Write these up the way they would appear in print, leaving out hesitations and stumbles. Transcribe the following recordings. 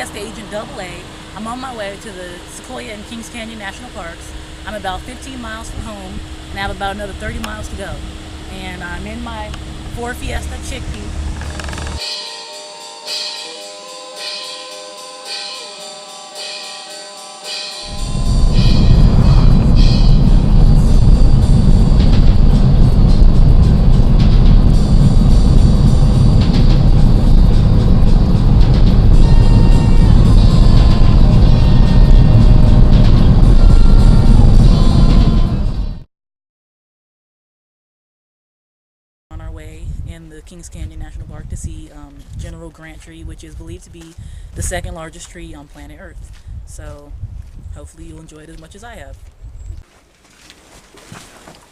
Fiesta Agent AA. I'm on my way to the Sequoia and Kings Canyon National Parks. I'm about 15 miles from home and I have about another 30 miles to go. And I'm in my Ford Fiesta chickpea. On our way in the Kings Canyon National Park to see General Grant tree, which is believed to be the second largest tree on planet Earth. So hopefully you'll enjoy it as much as I have.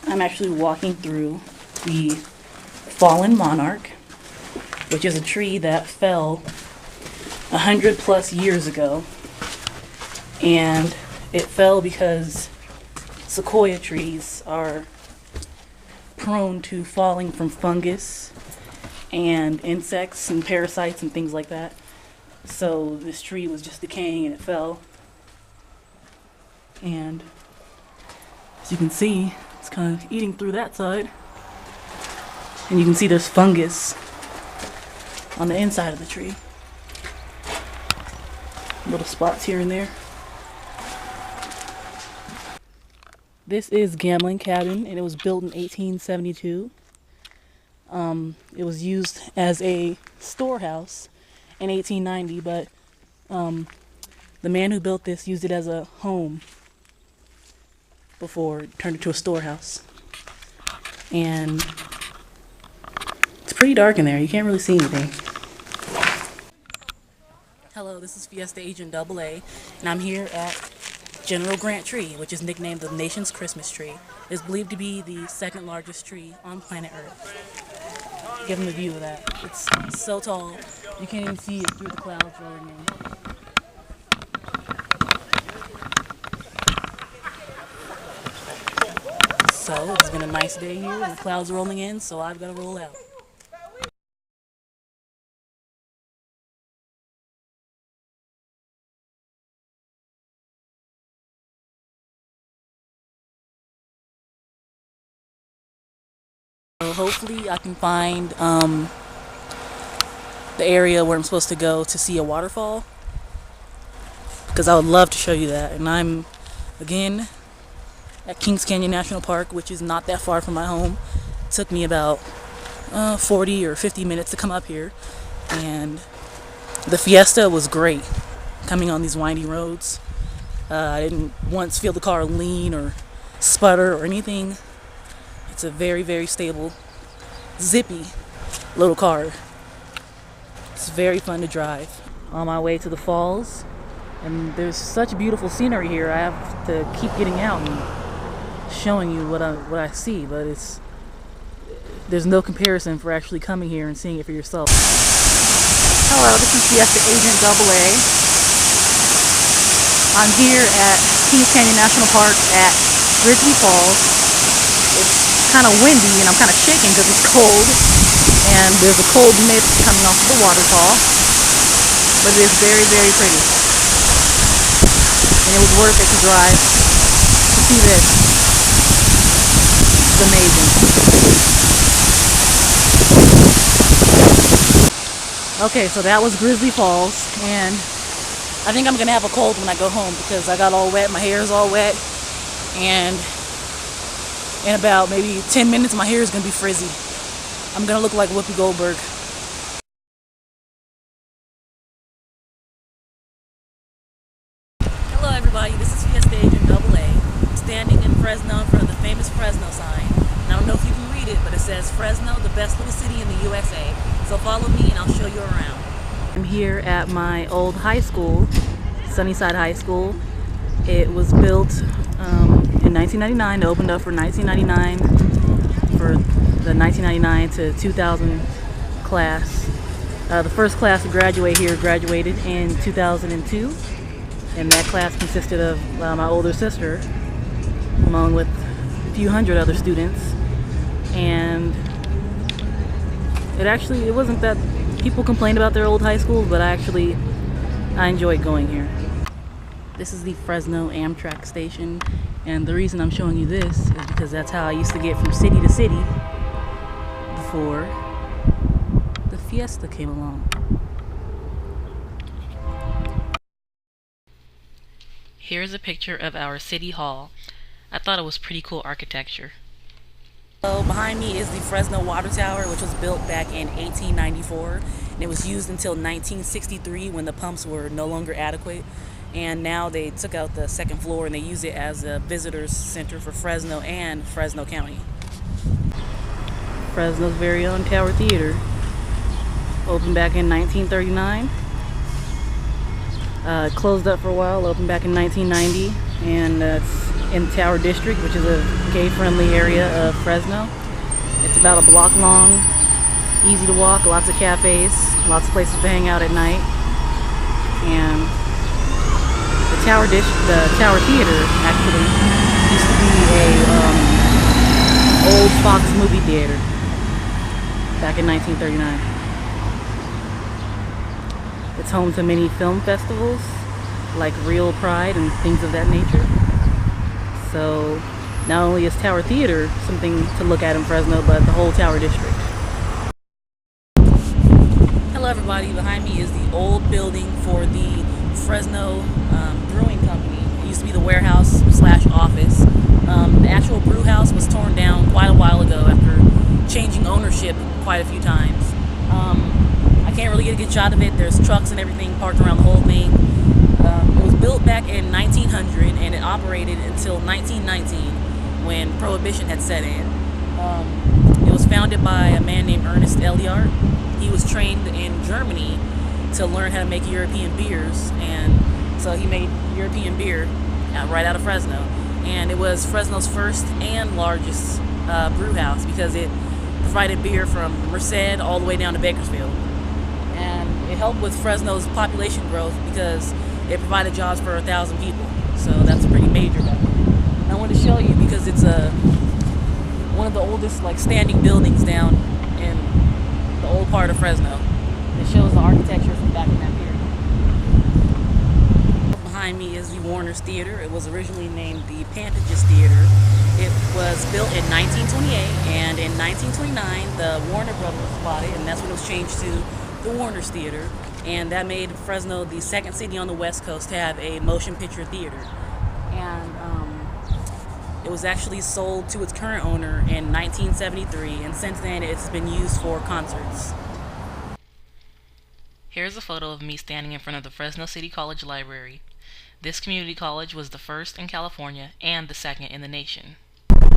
I'm actually walking through the fallen monarch, which is a tree that fell 100+ years ago, and it fell because sequoia trees are prone to falling from fungus and insects and parasites and things like that. So this tree was just decaying and it fell. And as you can see, it's kind of eating through that side. And you can see there's fungus on the inside of the tree. Little spots here and there. This is Gambling Cabin, and it was built in 1872. It was used as a storehouse in 1890, but the man who built this used it as a home before it turned into a storehouse. And it's pretty dark in there. You can't really see anything. Hello, this is Fiesta Agent AA, and I'm here at General Grant tree, which is nicknamed the nation's Christmas tree. It is believed to be the second largest tree on planet Earth. Give them a view of that. It's so tall, you can't even see it through the clouds rolling in. So it's been a nice day here, and the clouds are rolling in, so I've got to roll out. So hopefully I can find the area where I'm supposed to go to see a waterfall, because I would love to show you that. And I'm again at Kings Canyon National Park, which is not that far from my home. It took me about 40 or 50 minutes to come up here, and the Fiesta was great coming on these windy roads. I didn't once feel the car lean or sputter or anything. It's a very, very stable, zippy little car. It's very fun to drive. On my way to the falls, and there's such beautiful scenery here. I have to keep getting out and showing you what I see, but there's no comparison for actually coming here and seeing it for yourself. Hello, this is Fiesta Agent AA. I'm here at Kings Canyon National Park at Grizzly Falls. It's kind of windy and I'm kind of shaking because it's cold, and there's a cold mist coming off of the waterfall, but it is very, very pretty, and it was worth it to drive to see this. It's amazing. Okay, so that was Grizzly Falls, and I think I'm gonna have a cold when I go home because I got all wet, my hair is all wet, and in about maybe 10 minutes, my hair is going to be frizzy. I'm going to look like Whoopi Goldberg. Hello everybody, this is Fiesta Agent AA. I'm standing in Fresno in front of the famous Fresno sign. And I don't know if you can read it, but it says Fresno, the best little city in the USA. So follow me and I'll show you around. I'm here at my old high school, Sunnyside High School. It was built in 1999. It opened up for 1999 for the 1999 to 2000 class. The first class to graduate here graduated in 2002, and that class consisted of my older sister, along with a few hundred other students. And it wasn't that people complained about their old high school, but I actually I enjoyed going here. This is the Fresno Amtrak station, and the reason I'm showing you this is because that's how I used to get from city to city before the Fiesta came along. Here's a picture of our city hall. I thought it was pretty cool architecture. So behind me is the Fresno Water Tower, which was built back in 1894, and it was used until 1963 when the pumps were no longer adequate. And now they took out the second floor and they use it as a visitors center for Fresno and Fresno County. Fresno's very own Tower Theater opened back in 1939. Closed up for a while, opened back in 1990, and it's in Tower District, which is a gay-friendly area of Fresno. It's about a block long, easy to walk, lots of cafes, lots of places to hang out at night. And the Tower Theater actually used to be a old Fox movie theater back in 1939. It's home to many film festivals like Real Pride and things of that nature. So not only is Tower Theater something to look at in Fresno, but the whole Tower District. Hello everybody, behind me is the old building for the Fresno Brewing Company. It used to be the warehouse / office. The actual brew house was torn down quite a while ago after changing ownership quite a few times. I can't really get a good shot of it. There's trucks and everything parked around the whole thing. It was built back in 1900 and it operated until 1919 when Prohibition had set in. It was founded by a man named Ernest Elliott. He was trained in Germany to learn how to make European beers, and so he made European beer right out of Fresno. And it was Fresno's first and largest brew house because it provided beer from Merced all the way down to Bakersfield. And it helped with Fresno's population growth because it provided jobs for 1,000 people. So that's a pretty major number. And I wanted to show you because it's one of the oldest standing buildings down in the old part of Fresno. It shows the architecture from back in that period. Behind me is the Warner's Theater. It was originally named the Pantages Theater. It was built in 1928, and in 1929 the Warner Brothers bought it, and that's when it was changed to the Warner's Theater, and that made Fresno the second city on the West Coast to have a motion picture theater. And it was actually sold to its current owner in 1973, and since then it's been used for concerts. Here's a photo of me standing in front of the Fresno City College Library. This community college was the first in California and the second in the nation. So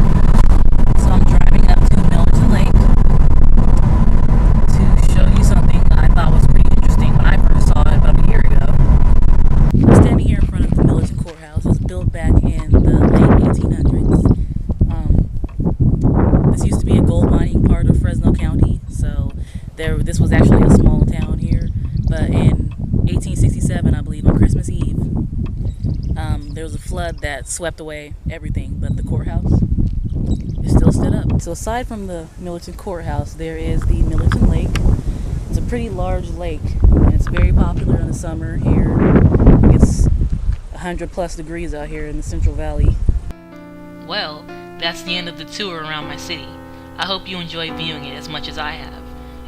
I'm driving up to Milton Lake to show you something I thought was pretty interesting when I first saw it about a year ago. I'm standing here in front of the Militant Courthouse. It was built back in the late 1800s. This used to be a gold mining part of Fresno County, so this was actually a small town here. But in 1867, I believe, on Christmas Eve, there was a flood that swept away everything but the courthouse. It still stood up. So aside from the Militant Courthouse, there is the Militant Lake. It's a pretty large lake, and it's very popular in the summer here. It's 100+ degrees out here in the Central Valley. Well, that's the end of the tour around my city. I hope you enjoy viewing it as much as I have.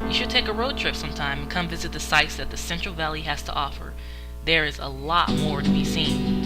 You should take a road trip sometime and come visit the sites that the Central Valley has to offer. There is a lot more to be seen.